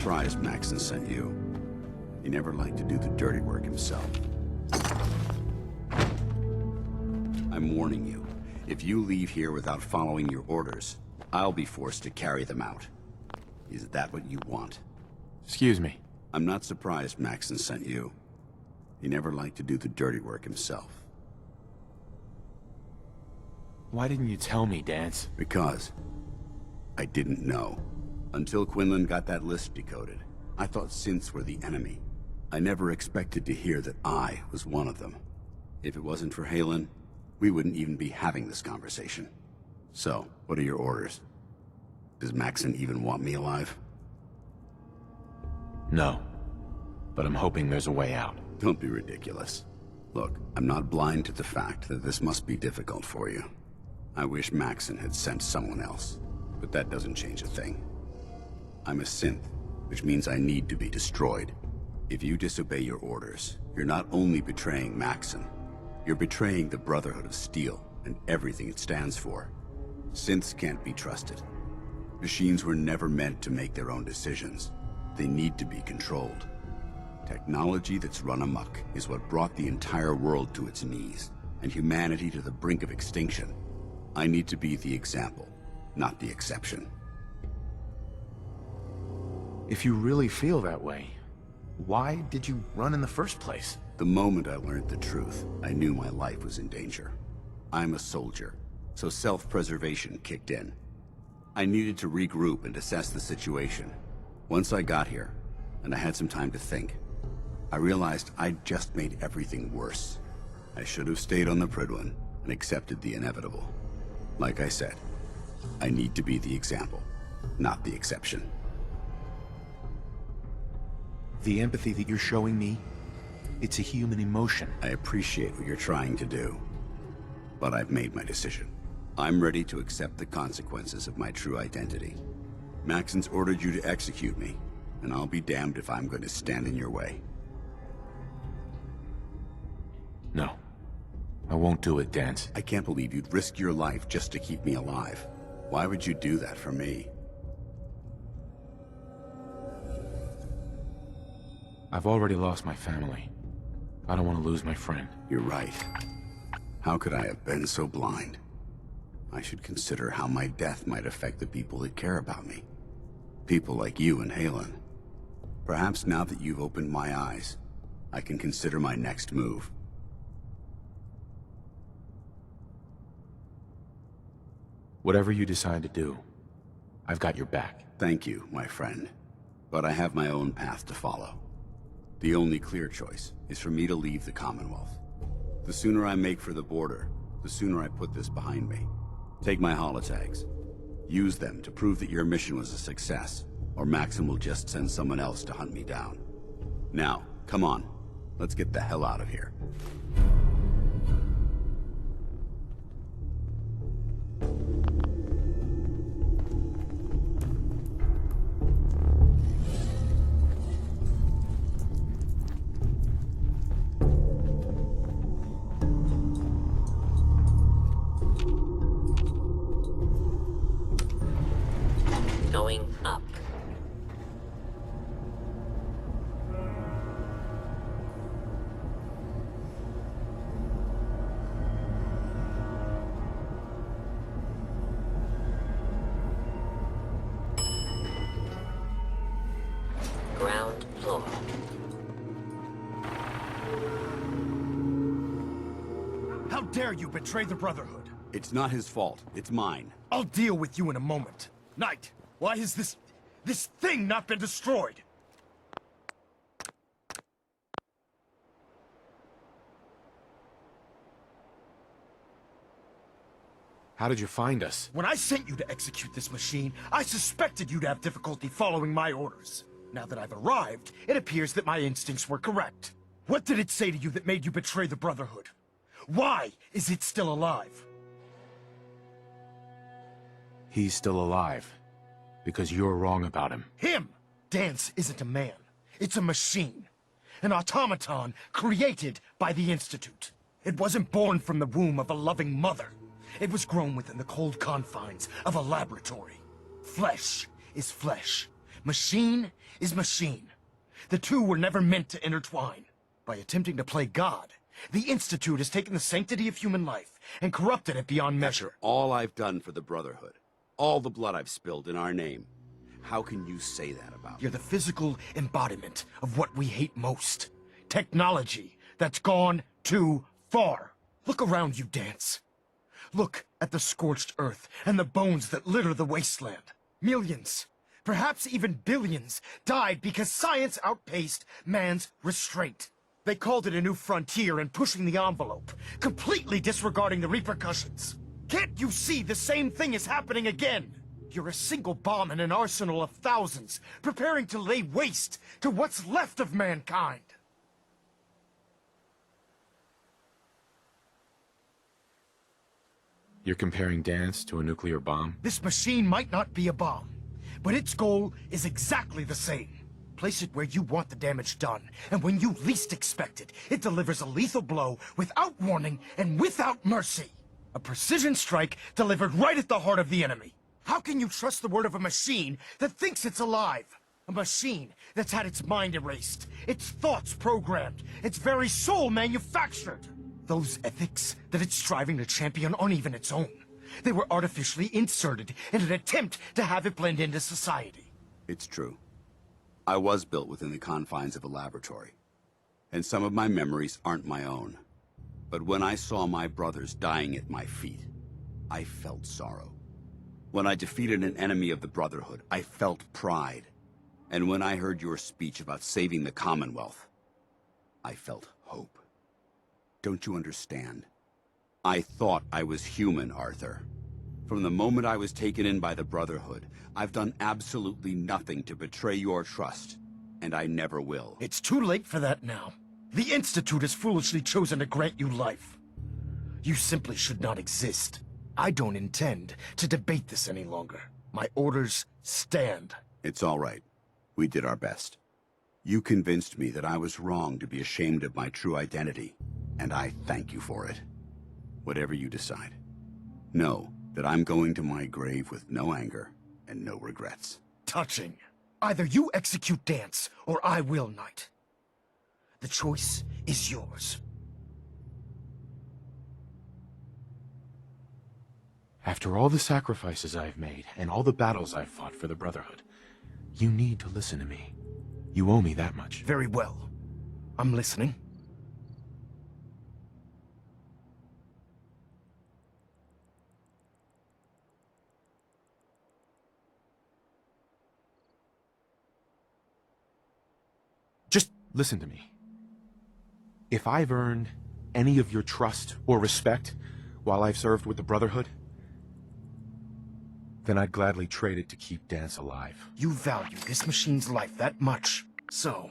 surprised Maxon sent you. He never liked to do the dirty work himself. I'm warning you. If you leave here without following your orders, I'll be forced to carry them out. Is that what you want? Excuse me. I'm not surprised Maxon sent you. He never liked to do the dirty work himself. Why didn't you tell me, Danse? Because I didn't know. Until Quinlan got that list decoded, I thought synths were the enemy. I never expected to hear that I was one of them. If it wasn't for Halen, we wouldn't even be having this conversation. So, what are your orders? Does Maxon even want me alive? No. But I'm hoping there's a way out. Don't be ridiculous. Look, I'm not blind to the fact that this must be difficult for you. I wish Maxon had sent someone else, but that doesn't change a thing. I'm a synth, which means I need to be destroyed. If you disobey your orders, you're not only betraying Maxon, you're betraying the Brotherhood of Steel and everything it stands for. Synths can't be trusted. Machines were never meant to make their own decisions. They need to be controlled. Technology that's run amok is what brought the entire world to its knees, and humanity to the brink of extinction. I need to be the example, not the exception. If you really feel that way, why did you run in the first place? The moment I learned the truth, I knew my life was in danger. I'm a soldier, so self-preservation kicked in. I needed to regroup and assess the situation. Once I got here, and I had some time to think, I realized I'd just made everything worse. I should have stayed on the Prydwen and accepted the inevitable. Like I said, I need to be the example, not the exception. The empathy that you're showing me, it's a human emotion. I appreciate what you're trying to do, but I've made my decision. I'm ready to accept the consequences of my true identity. Maxon's ordered you to execute me, and I'll be damned if I'm going to stand in your way. No. I won't do it, Danse. I can't believe you'd risk your life just to keep me alive. Why would you do that for me? I've already lost my family. I don't want to lose my friend. You're right. How could I have been so blind? I should consider how my death might affect the people that care about me. People like you and Halen. Perhaps now that you've opened my eyes, I can consider my next move. Whatever you decide to do, I've got your back. Thank you, my friend. But I have my own path to follow. The only clear choice is for me to leave the Commonwealth. The sooner I make for the border, the sooner I put this behind me. Take my holotags. Use them to prove that your mission was a success, or Maxon will just send someone else to hunt me down. Now, come on. Let's get the hell out of here. Going up. Ground floor. How dare you betray the Brotherhood? It's not his fault. It's mine. I'll deal with you in a moment. Knight, why has this thing not been destroyed? How did you find us? When I sent you to execute this machine, I suspected you'd have difficulty following my orders. Now that I've arrived, it appears that my instincts were correct. What did it say to you that made you betray the Brotherhood? Why is it still alive? He's still alive. Because you're wrong about him. Him! Danse isn't a man. It's a machine. An automaton created by the Institute. It wasn't born from the womb of a loving mother. It was grown within the cold confines of a laboratory. Flesh is flesh. Machine is machine. The two were never meant to intertwine. By attempting to play God, the Institute has taken the sanctity of human life and corrupted it beyond measure. After all I've done for the Brotherhood, all the blood I've spilled in our name, how can you say that about me? You're the physical embodiment of what we hate most. Technology that's gone too far. Look around you, Danse. Look at the scorched earth and the bones that litter the wasteland. Millions, perhaps even billions, died because science outpaced man's restraint. They called it a new frontier and pushing the envelope, completely disregarding the repercussions. Can't you see the same thing is happening again? You're a single bomb in an arsenal of thousands, preparing to lay waste to what's left of mankind. You're comparing Danse to a nuclear bomb? This machine might not be a bomb, but its goal is exactly the same. Place it where you want the damage done, and when you least expect it, it delivers a lethal blow without warning and without mercy. A precision strike delivered right at the heart of the enemy. How can you trust the word of a machine that thinks it's alive? A machine that's had its mind erased, its thoughts programmed, its very soul manufactured. Those ethics that it's striving to champion aren't even its own. They were artificially inserted in an attempt to have it blend into society. It's true. I was built within the confines of a laboratory, and some of my memories aren't my own. But when I saw my brothers dying at my feet, I felt sorrow. When I defeated an enemy of the Brotherhood, I felt pride. And when I heard your speech about saving the Commonwealth, I felt hope. Don't you understand? I thought I was human, Arthur. From the moment I was taken in by the Brotherhood, I've done absolutely nothing to betray your trust, and I never will. It's too late for that now. The Institute has foolishly chosen to grant you life. You simply should not exist. I don't intend to debate this any longer. My orders stand. It's all right. We did our best. You convinced me that I was wrong to be ashamed of my true identity, and I thank you for it. Whatever you decide, know that I'm going to my grave with no anger and no regrets. Touching. Either you execute Danse, or I will, Knight. The choice is yours. After all the sacrifices I've made, and all the battles I've fought for the Brotherhood, you need to listen to me. You owe me that much. Very well. I'm listening. Just listen to me. If I've earned any of your trust or respect while I've served with the Brotherhood, then I'd gladly trade it to keep Danse alive. You value this machine's life that much. So,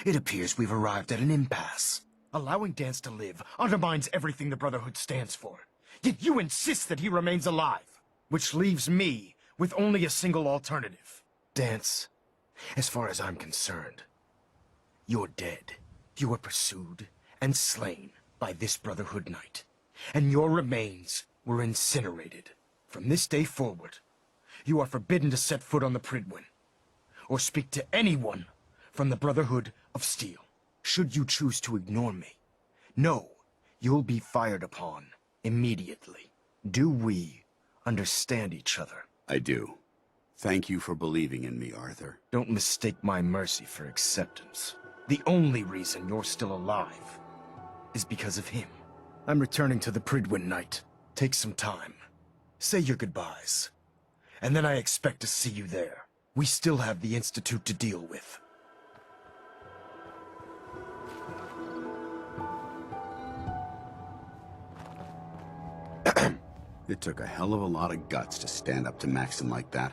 it appears we've arrived at an impasse. Allowing Danse to live undermines everything the Brotherhood stands for. Yet you insist that he remains alive, which leaves me with only a single alternative. Danse, as far as I'm concerned, you're dead. You were pursued and slain by this Brotherhood Knight, and your remains were incinerated. From this day forward, you are forbidden to set foot on the Pridwin, or speak to anyone from the Brotherhood of Steel. Should you choose to ignore me, know you'll be fired upon immediately. Do we understand each other? I do. Thank you for believing in me, Arthur. Don't mistake my mercy for acceptance. The only reason you're still alive is because of him. I'm returning to the Pridwin, Knight. Take some time. Say your goodbyes. And then I expect to see you there. We still have the Institute to deal with. It took a hell of a lot of guts to stand up to Maxim like that.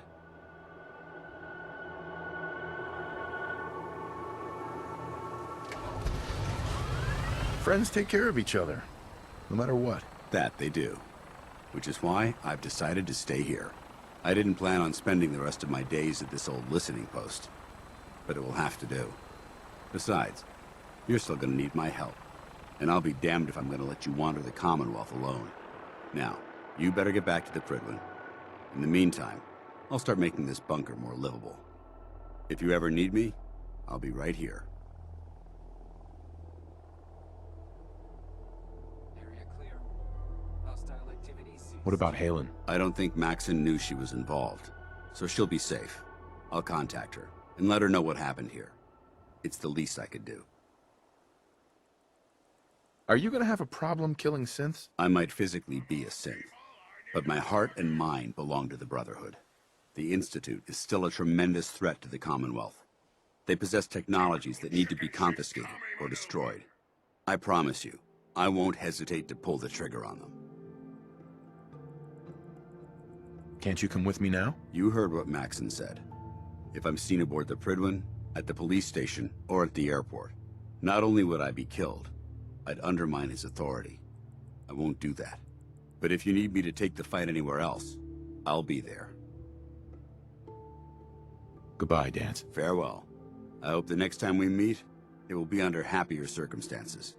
Friends take care of each other, no matter what. That they do. Which is why I've decided to stay here. I didn't plan on spending the rest of my days at this old listening post, but it will have to do. Besides, you're still gonna need my help, and I'll be damned if I'm gonna let you wander the Commonwealth alone. Now, you better get back to the Pridwin. In the meantime, I'll start making this bunker more livable. If you ever need me, I'll be right here. Area clear. Hostile activity ceased. What about Halen? I don't think Maxon knew she was involved, so she'll be safe. I'll contact her and let her know what happened here. It's the least I could do. Are you gonna have a problem killing synths? I might physically be a synth, but my heart and mind belong to the Brotherhood. The Institute is still a tremendous threat to the Commonwealth. They possess technologies that need to be confiscated or destroyed. I promise you, I won't hesitate to pull the trigger on them. Can't you come with me now? You heard what Maxon said. If I'm seen aboard the Prydwen, at the police station, or at the airport, not only would I be killed, I'd undermine his authority. I won't do that. But if you need me to take the fight anywhere else, I'll be there. Goodbye, Danse. Farewell. I hope the next time we meet, it will be under happier circumstances.